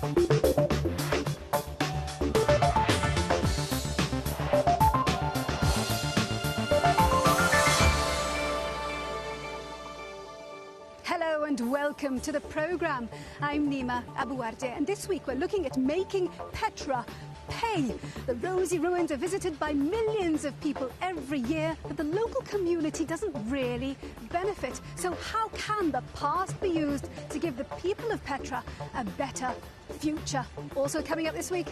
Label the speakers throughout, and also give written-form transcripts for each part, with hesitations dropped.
Speaker 1: Hello and welcome to the programme. I'm Nima Abouarde, and this week we're looking at making Petra pay. The rosy ruins are visited by millions of people every year, but the local community doesn't really benefit. So how can the past be used to give the people of Petra a better future? Also coming up this week,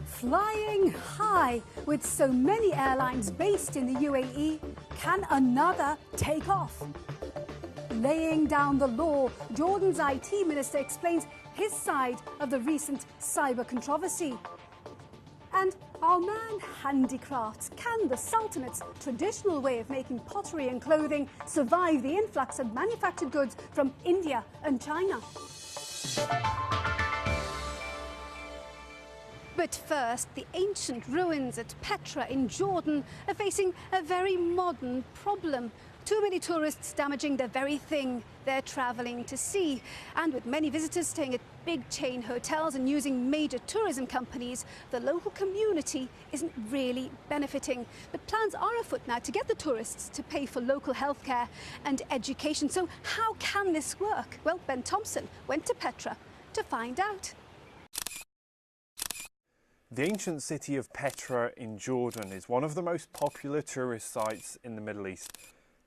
Speaker 1: flying high. With so many airlines based in the UAE, can another take off? Laying down the law, Jordan's IT minister explains his side of the recent cyber controversy. And our man handicrafts. Can the Sultanate's traditional way of making pottery and clothing survive the influx of manufactured goods from India and China? But first, the ancient ruins at Petra in Jordan are facing a very modern problem. Too many tourists damaging the very thing they're travelling to see. And with many visitors staying at big chain hotels and using major tourism companies, the local community isn't really benefiting. But plans are afoot now to get the tourists to pay for local healthcare and education. So how can this work? Well, Ben Thompson went to Petra to find out.
Speaker 2: The ancient city of Petra in Jordan is one of the most popular tourist sites in the Middle East.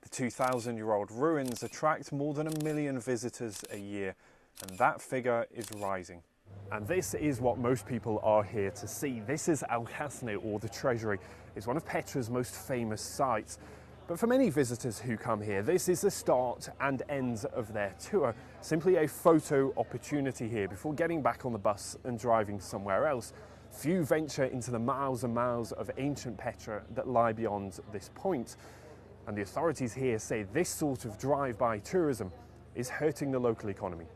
Speaker 2: The 2,000-year-old ruins attract more than 1 million visitors a year, and that figure is rising. And this is what most people are here to see. This is Al Khasne, or the Treasury. It's one of Petra's most famous sites. But for many visitors who come here, this is the start and end of their tour. Simply a photo opportunity here before getting back on the bus and driving somewhere else. Few venture into the miles and miles of ancient Petra that lie beyond this point. And the authorities here say this sort of drive-by tourism is hurting the local economy.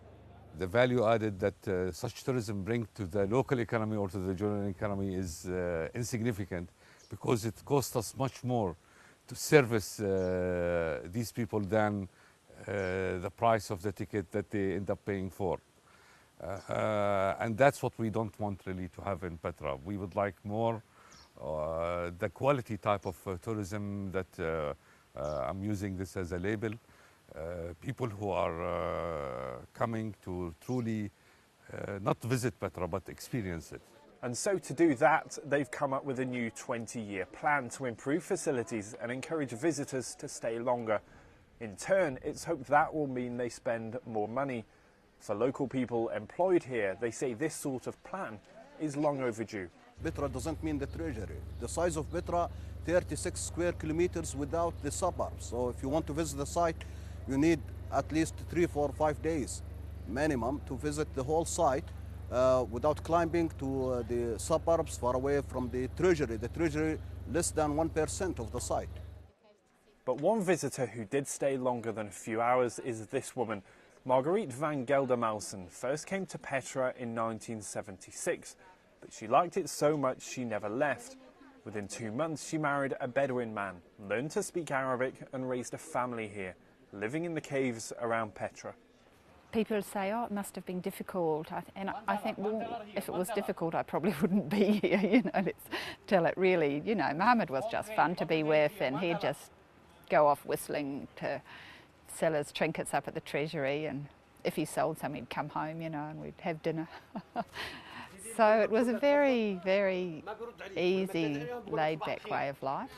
Speaker 3: The value added that such tourism brings to the local economy or to the Jordanian economy is insignificant, because it costs us much more to service these people than the price of the ticket that they end up paying for. And that's what we don't want really to have in Petra. We would like more the quality type of tourism that I'm using this as a label. People who are coming to truly not visit Petra but experience it.
Speaker 2: And so to do that, they've come up with a new 20-year plan to improve facilities and encourage visitors to stay longer. In turn, it's hoped that will mean they spend more money. For local people employed here, they say this sort of plan is long overdue.
Speaker 4: Petra doesn't mean the treasury. The size of Petra, 36 square kilometers without the suburbs. So if you want to visit the site, you need at least 3, 4, 5 days minimum to visit the whole site without climbing to the suburbs far away from the treasury. The treasury less than 1% of the site.
Speaker 2: But one visitor who did stay longer than a few hours is this woman. Marguerite van Geldermalsen first came to Petra in 1976, but she liked it so much she never left. Within 2 months, she married a Bedouin man, learned to speak Arabic and raised a family here, living in the caves around Petra.
Speaker 5: People say, oh, it must have been difficult. And I think, well, if it was difficult, I probably wouldn't be here, you know, till it really, you know, Mohammed was just fun to be with, and he'd just go off whistling to sell his trinkets up at the Treasury, and if he sold some, he'd come home, you know, and we'd have dinner. So it was a very, very easy, laid-back way of life.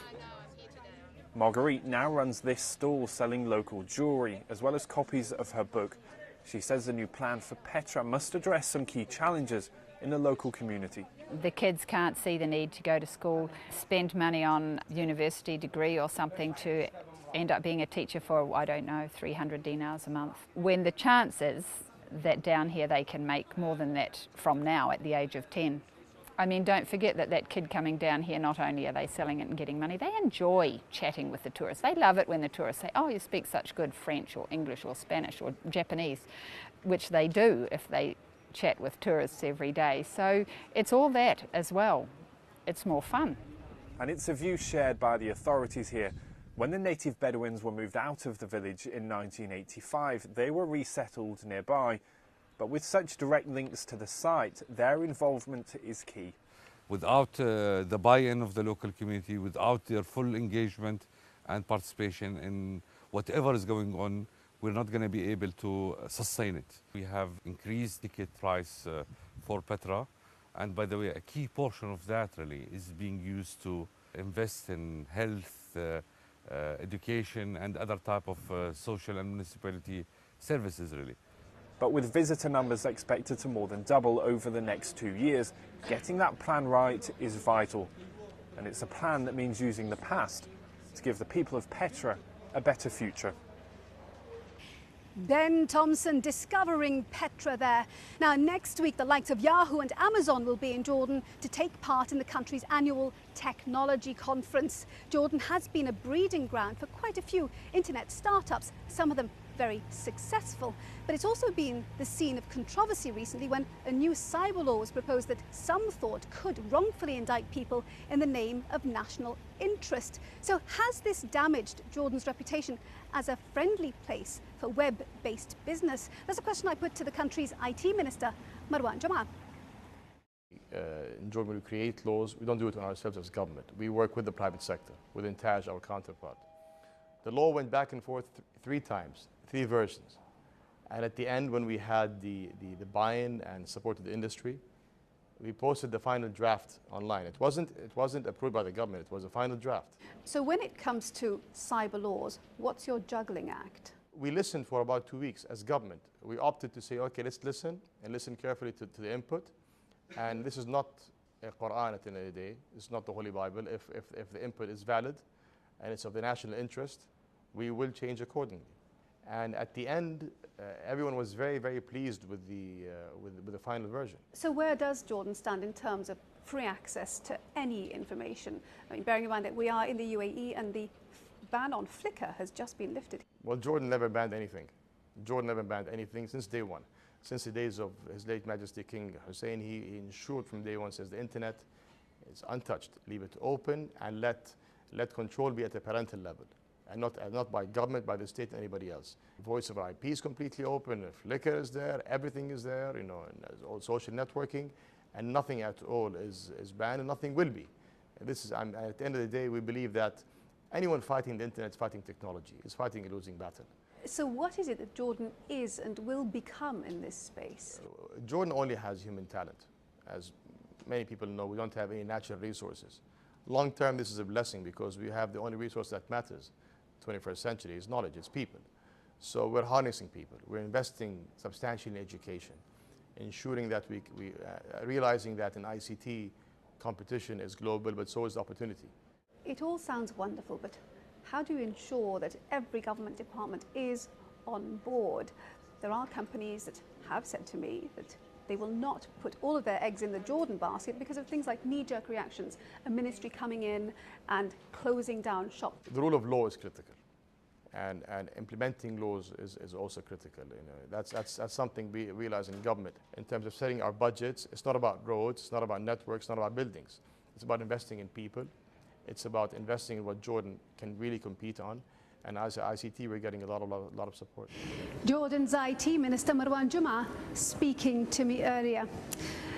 Speaker 2: Marguerite now runs this stall selling local jewellery, as well as copies of her book. She says the new plan for Petra must address some key challenges in the local community.
Speaker 5: The kids can't see the need to go to school, spend money on a university degree or something to end up being a teacher for, I don't know, 300 dinars a month. When the chance is that down here they can make more than that from now at the age of 10. I mean, don't forget that that kid coming down here, not only are they selling it and getting money, they enjoy chatting with the tourists. They love it when the tourists say, oh, you speak such good French or English or Spanish or Japanese, which they do if they chat with tourists every day. So it's all that as well. It's more fun.
Speaker 2: And it's a view shared by the authorities here. When the native Bedouins were moved out of the village in 1985, they were resettled nearby. But with such direct links to the site, their involvement is key.
Speaker 3: Without the buy-in of the local community, without their full engagement and participation in whatever is going on, we're not going to be able to sustain it. We have increased ticket price for Petra, and by the way, a key portion of that really is being used to invest in health, education and other type of social and municipality services really.
Speaker 2: But with visitor numbers expected to more than double over the next 2 years, getting that plan right is vital. And it's a plan that means using the past to give the people of Petra a better future.
Speaker 1: Ben Thompson discovering Petra there. Now, next week, the likes of Yahoo and Amazon will be in Jordan to take part in the country's annual technology conference. Jordan has been a breeding ground for quite a few internet startups, some of them very successful. But it's also been the scene of controversy recently when a new cyber law was proposed that some thought could wrongfully indict people in the name of national interest. So has this damaged Jordan's reputation as a friendly place for web-based business? That's a question I put to the country's IT Minister, Marwan Jama.
Speaker 6: In Jordan, when we create laws, we don't do it on ourselves as government. We work with the private sector, with Intaj, our counterpart. The law went back and forth 3 times, 3 versions. And at the end, when we had the buy-in and support of the industry, we posted the final draft online. It wasn't approved by the government, it was a final draft.
Speaker 1: So when it comes to cyber laws, what's your juggling act?
Speaker 6: We listened for about 2 weeks as government. We opted to say, okay, let's listen and listen carefully to the input. And this is not a Quran at the end of the day. It's not the Holy Bible. If the input is valid and it's of the national interest, we will change accordingly. And at the end, everyone was very, very pleased with the final version.
Speaker 1: So where does Jordan stand in terms of free access to any information? I mean, bearing in mind that we are in the UAE and the ban on Flickr has just been lifted.
Speaker 6: Well, Jordan never banned anything. Jordan never banned anything since day one. Since the days of His late Majesty King Hussein, he ensured from day one, says the internet is untouched. Leave it open and let control be at a parental level. And not by government, by the state, and anybody else. Voice over IP is completely open. Flickr is there. Everything is there. You know, and all social networking, and nothing at all is banned, and nothing will be. And this is. At the end of the day, we believe that anyone fighting the internet is fighting technology. Is fighting a losing battle.
Speaker 1: So what is it that Jordan is and will become in this space?
Speaker 6: Jordan only has human talent. As many people know, we don't have any natural resources. Long term, this is a blessing because we have the only resource that matters. 21st century is knowledge, it's people. So we're harnessing people. We're investing substantially in education, ensuring that we realizing that in ICT, competition is global, but so is the opportunity.
Speaker 1: It all sounds wonderful, but how do you ensure that every government department is on board? There are companies that have said to me that they will not put all of their eggs in the Jordan basket because of things like knee-jerk reactions, a ministry coming in and closing down shop.
Speaker 6: The rule of law is critical, and implementing laws is also critical. You know, that's something we realize in government. In terms of setting our budgets, it's not about roads, it's not about networks, it's not about buildings. It's about investing in people. It's about investing in what Jordan can really compete on. And as ICT, we're getting a lot of support.
Speaker 1: Jordan's IT Minister Marwan Juma speaking to me earlier.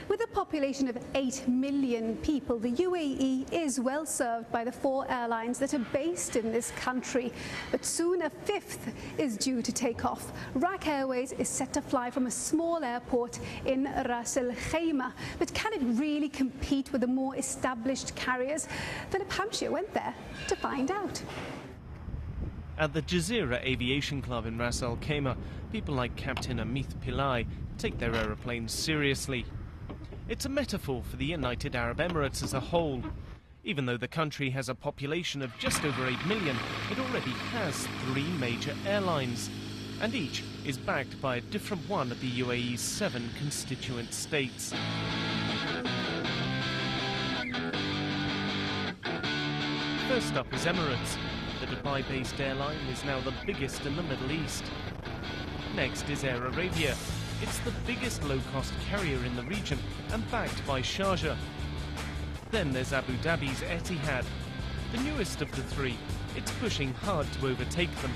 Speaker 1: With a population of 8 million people, the UAE is well served by the 4 airlines that are based in this country. But soon a 5th is due to take off. RAK Airways is set to fly from a small airport in Ras Al Khaimah. But can it really compete with the more established carriers? Philip Hampshire went there to find out.
Speaker 7: At the Jazeera Aviation Club in Ras Al Khaimah, people like Captain Amit Pillai take their aeroplanes seriously. It's a metaphor for the United Arab Emirates as a whole. Even though the country has a population of just over 8 million, it already has 3 major airlines, and each is backed by a different one of the UAE's 7 constituent states. First up is Emirates. The Dubai-based airline is now the biggest in the Middle East. Next is Air Arabia. It's the biggest low-cost carrier in the region and backed by Sharjah. Then there's Abu Dhabi's Etihad. The newest of the 3, it's pushing hard to overtake them.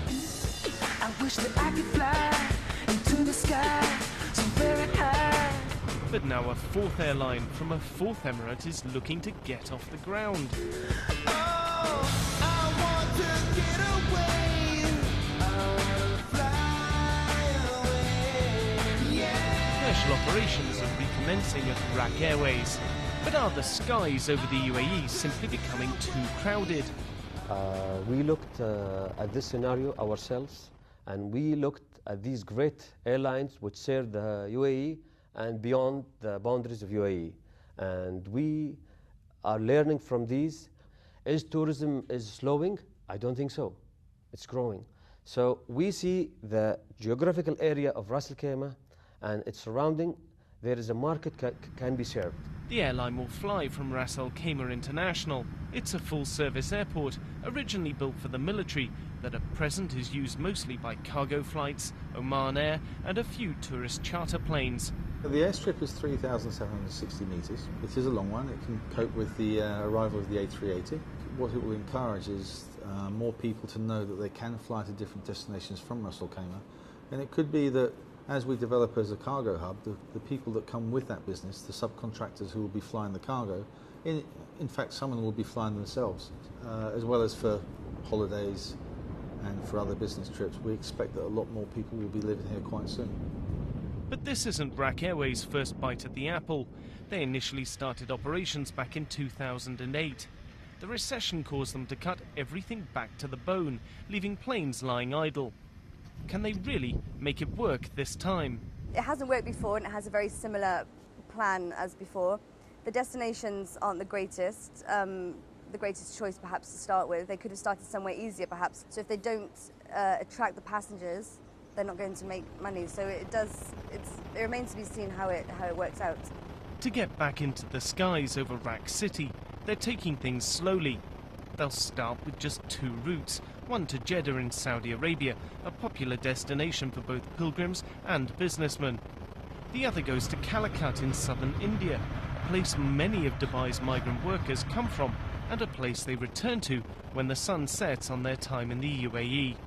Speaker 8: I wish that I could fly into the sky
Speaker 1: very high.
Speaker 7: But now a fourth airline from a fourth emirate is looking to get off the ground. Commercial operations are recommencing at RAK Airways. But are the skies over the UAE simply becoming too crowded?
Speaker 8: We looked at this scenario ourselves, and we looked at these great airlines which serve the UAE and beyond the boundaries of UAE. And we are learning from these. Is tourism slowing? I don't think so. It's growing. So we see the geographical area of Ras Al Khaimah and its surrounding. There is a market can be served.
Speaker 7: The airline will fly from Ras Al Khaimah International. It's a full-service airport, originally built for the military, that at present is used mostly by cargo flights, Oman Air, and a few tourist charter planes.
Speaker 9: The airstrip is 3,760 metres. It is a long one. It can cope with the arrival of the A380. What it will encourage is more people to know that they can fly to different destinations from Ras Al Khaimah. And it could be that as we develop as a cargo hub, the people that come with that business, the subcontractors who will be flying the cargo, in fact some of them will be flying themselves, as well as for holidays and for other business trips. We expect that a lot more people will be living here quite soon.
Speaker 7: But this isn't RAK Airways' first bite at the apple. They initially started operations back in 2008. The recession caused them to cut everything back to the bone, leaving planes lying idle. Can they really make it work this time?
Speaker 10: It hasn't worked before, and it has a very similar plan as before. The destinations aren't the greatest choice perhaps to start with. They could have started somewhere easier perhaps. So if they don't attract the passengers, they're not going to make money. So it remains to be seen how it works out.
Speaker 7: To get back into the skies over RAK City, they're taking things slowly. They'll start with just 2 routes, one to Jeddah in Saudi Arabia, a popular destination for both pilgrims and businessmen. The other goes to Calicut in southern India, a place many of Dubai's migrant workers come from, and a place they return to when the sun sets on their time in the UAE.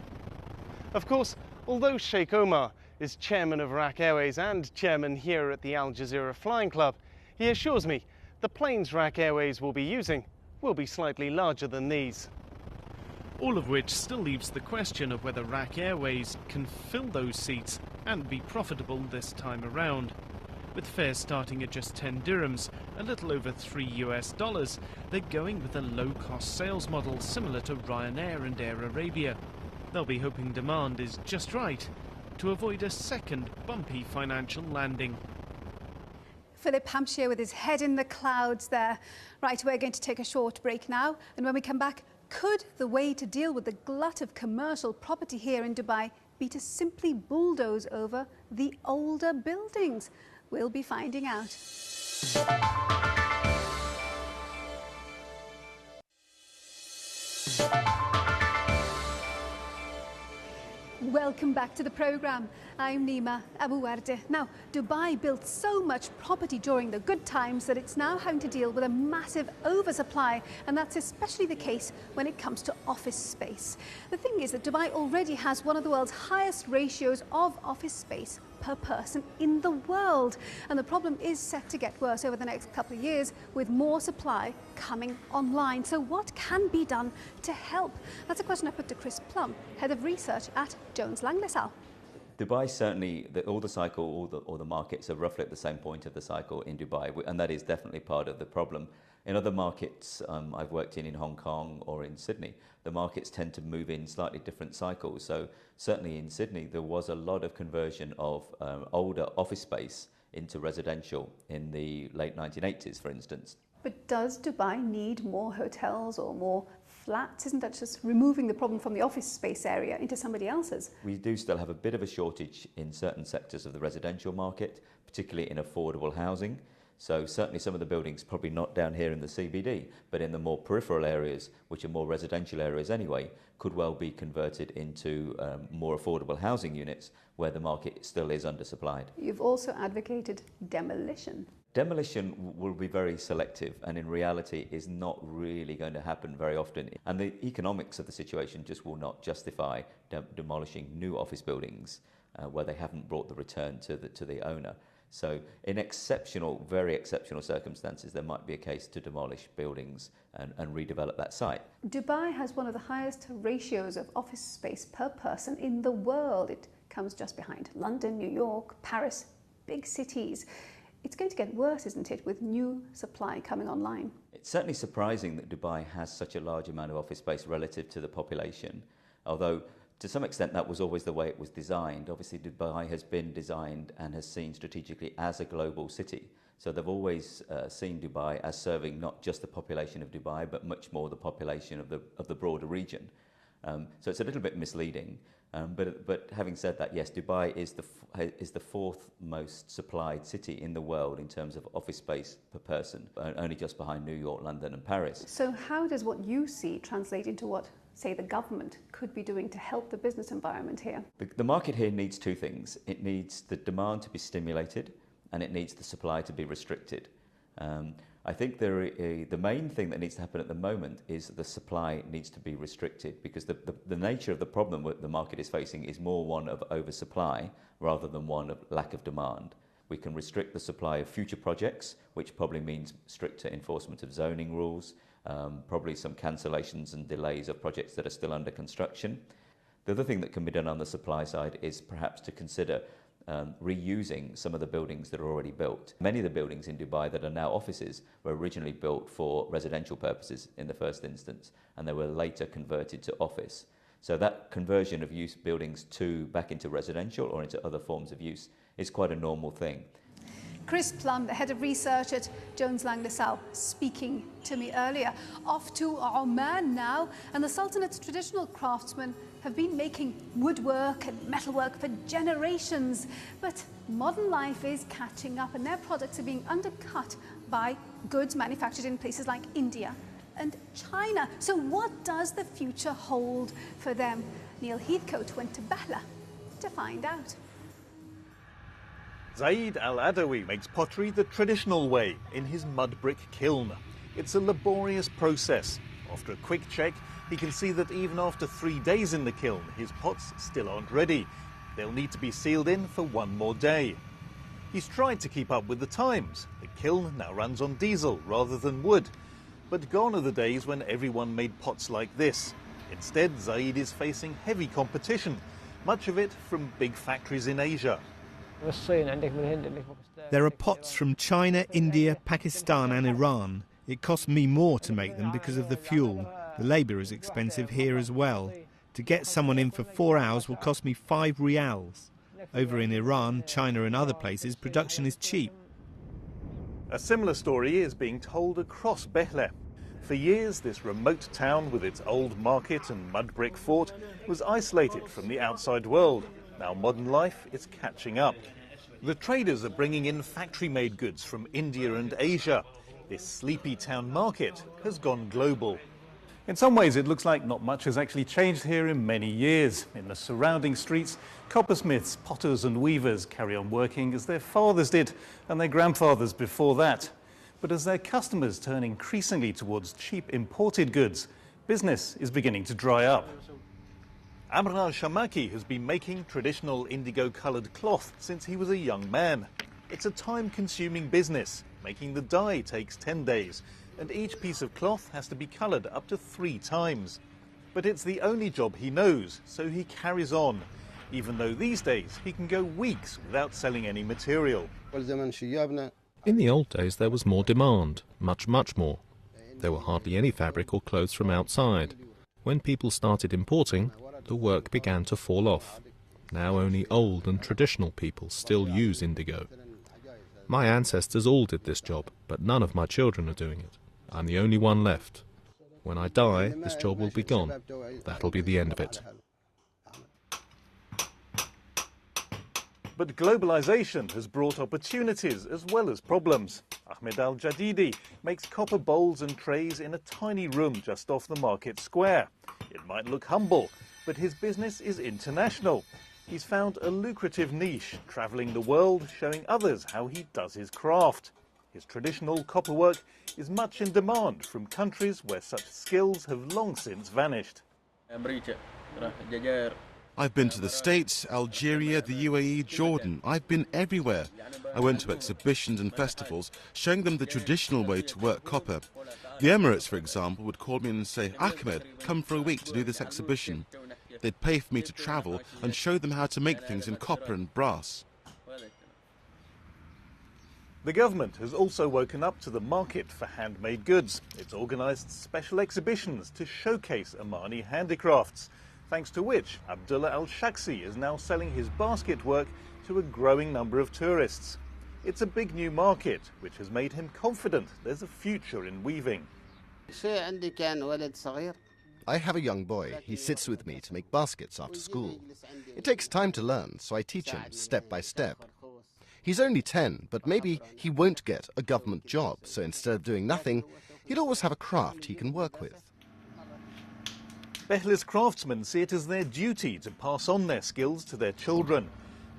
Speaker 7: Of course, although Sheikh Omar is chairman of RAK Airways and chairman here at the Al Jazeera Flying Club, he assures me the planes RAK Airways will be using will be slightly larger than these. All of which still leaves the question of whether RAK Airways can fill those seats and be profitable this time around. With fares starting at just 10 dirhams, a little over $3, they're going with a low-cost sales model similar to Ryanair and Air Arabia. They'll be hoping demand is just right to avoid a second bumpy financial landing.
Speaker 1: Philip Hampshire with his head in the clouds there. Right, we're going to take a short break now, and when we come back, could the way to deal with the glut of commercial property here in Dubai be to simply bulldoze over the older buildings? We'll be finding out. Welcome back to the programme. I'm Nima Abu-Warde. Now, Dubai built so much property during the good times that it's now having to deal with a massive oversupply, and that's especially the case when it comes to office space. The thing is that Dubai already has one of the world's highest ratios of office space per person in the world, and the problem is set to get worse over the next couple of years with more supply coming online. So what can be done to help? That's a question I put to Chris Plum, Head of Research at Jones Lang LaSalle.
Speaker 11: Dubai certainly, all the cycle, all the markets are roughly at the same point of the cycle in Dubai, and that is definitely part of the problem. In other markets I've worked in Hong Kong or in Sydney, the markets tend to move in slightly different cycles. So certainly in Sydney, there was a lot of conversion of older office space into residential in the late 1980s, for instance.
Speaker 1: But does Dubai need more hotels or more flats? Isn't that just removing the problem from the office space area into somebody else's?
Speaker 11: We do still have a bit of a shortage in certain sectors of the residential market, particularly in affordable housing. So certainly some of the buildings, probably not down here in the CBD, but in the more peripheral areas, which are more residential areas anyway, could well be converted into more affordable housing units where the market still is undersupplied.
Speaker 1: You've also advocated demolition.
Speaker 11: Demolition will be very selective and in reality is not really going to happen very often. And the economics of the situation just will not justify demolishing new office buildings where they haven't brought the return to the owner. So in exceptional, very exceptional circumstances, there might be a case to demolish buildings and redevelop that site.
Speaker 1: Dubai has one of the highest ratios of office space per person in the world. It comes just behind London, New York, Paris, big cities. It's going to get worse, isn't it, with new supply coming online?
Speaker 11: It's certainly surprising that Dubai has such a large amount of office space relative to the population, although to some extent that was always the way it was designed. Obviously Dubai has been designed and has seen strategically as a global city. So they've always seen Dubai as serving not just the population of Dubai, but much more the population of the broader region. So it's a little bit misleading. But having said that, yes, Dubai is the fourth most supplied city in the world in terms of office space per person, only just behind New York, London and Paris.
Speaker 1: So how does what you see translate into what, say, the government could be doing to help the business environment here?
Speaker 11: The market here needs two things. It needs the demand to be stimulated and it needs the supply to be restricted. I think the main thing that needs to happen at the moment is the supply needs to be restricted, because the nature of the problem that the market is facing is more one of oversupply rather than one of lack of demand. We can restrict the supply of future projects, which probably means stricter enforcement of zoning rules, probably some cancellations and delays of projects that are still under construction. The other thing that can be done on the supply side is perhaps to consider reusing some of the buildings that are already built. Many of the buildings in Dubai that are now offices were originally built for residential purposes in the first instance, and they were later converted to office. So that conversion of use buildings back into residential or into other forms of use is quite a normal thing.
Speaker 1: Chris Plum, the head of research at Jones Lang LaSalle, speaking to me earlier. Off to Oman now, and the Sultanate's traditional craftsmen have been making woodwork and metalwork for generations. But modern life is catching up, and their products are being undercut by goods manufactured in places like India and China. So what does the future hold for them? Neil Heathcote went to Bahla to find out.
Speaker 12: Zaid Al-Adawi makes pottery the traditional way in his mud brick kiln. It's a laborious process. After a quick check, he can see that even after 3 days in the kiln, his pots still aren't ready. They'll need to be sealed in for one more day. He's tried to keep up with the times. The kiln now runs on diesel rather than wood. But gone are the days when everyone made pots like this. Instead, Zaid is facing heavy competition, much of it from big factories in Asia.
Speaker 13: There are pots from China, India, Pakistan and Iran. It costs me more to make them because of the fuel. The labour is expensive here as well. To get someone in for 4 hours will cost me 5 rials. Over in Iran, China and other places, production is cheap.
Speaker 12: A similar story is being told across Behle. For years, this remote town with its old market and mud brick fort was isolated from the outside world. Now modern life is catching up. The traders are bringing in factory-made goods from India and Asia. This sleepy town market has gone global.
Speaker 14: In some ways, it looks like not much has actually changed here in many years. In the surrounding streets, coppersmiths, potters and weavers carry on working as their fathers did and their grandfathers before that. But as their customers turn increasingly towards cheap imported goods, business is beginning to dry up.
Speaker 12: Amr al-Shamaki has been making traditional indigo-coloured cloth since he was a young man. It's a time-consuming business. Making the dye takes 10 days, and each piece of cloth has to be coloured up to 3 times. But it's the only job he knows, so he carries on, even though these days he can go weeks without selling any material.
Speaker 15: In the old days there was more demand, much more. There were hardly any fabric or clothes from outside. When people started importing, the work began to fall off. Now only old and traditional people still use indigo. My ancestors all did this job, but none of my children are doing it. I'm the only one left. When I die, this job will be gone. That'll be the end of it.
Speaker 12: But globalization has brought opportunities as well as problems. Ahmed Al-Jadidi makes copper bowls and trays in a tiny room just off the market square. It might look humble, but his business is international. He's found a lucrative niche, travelling the world, showing others how he does his craft. His traditional copperwork is much in demand from countries where such skills have long since vanished.
Speaker 16: I've been to the States, Algeria, the UAE, Jordan. I've been everywhere. I went to exhibitions and festivals showing them the traditional way to work copper. The Emirates, for example, would call me in and say, Ahmed, come for a week to do this exhibition. They'd pay for me to travel and show them how to make things in copper and brass.
Speaker 12: The government has also woken up to the market for handmade goods. It's organised special exhibitions to showcase Omani handicrafts, thanks to which Abdullah Al-Shaksi is now selling his basket work to a growing number of tourists. It's a big new market, which has made him confident there's a future in weaving.
Speaker 17: I have a young boy. He sits with me to make baskets after school. It takes time to learn, so I teach him step by step. He's only 10, but maybe he won't get a government job, so instead of doing nothing, he'll always have a craft he can work with.
Speaker 12: Behl's craftsmen see it as their duty to pass on their skills to their children.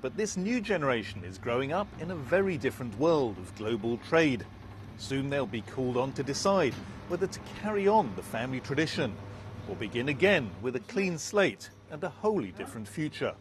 Speaker 12: But this new generation is growing up in a very different world of global trade. Soon they'll be called on to decide whether to carry on the family tradition or begin again with a clean slate and a wholly different future.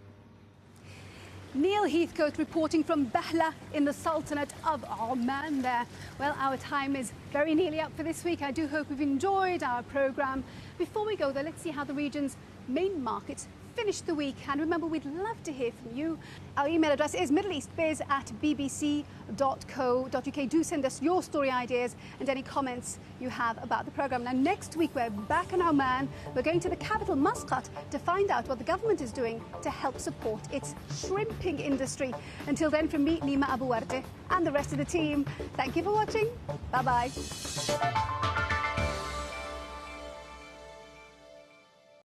Speaker 1: Neil Heathcote reporting from Behla in the Sultanate of Oman there. Well, our time is very nearly up for this week. I do hope you've enjoyed our programme. Before we go, though, let's see how the region's main markets finished the week. And remember, we'd love to hear from you. Our email address is middleeastbiz@bbc.co.uk. Do send us your story ideas and any comments you have about the programme. Now, next week, we're back in Oman. We're going to the capital, Muscat, to find out what the government is doing to help support its shrimping industry. Until then, from me, Nima Abu Warde, and the rest of the team, thank you for watching. Bye-bye.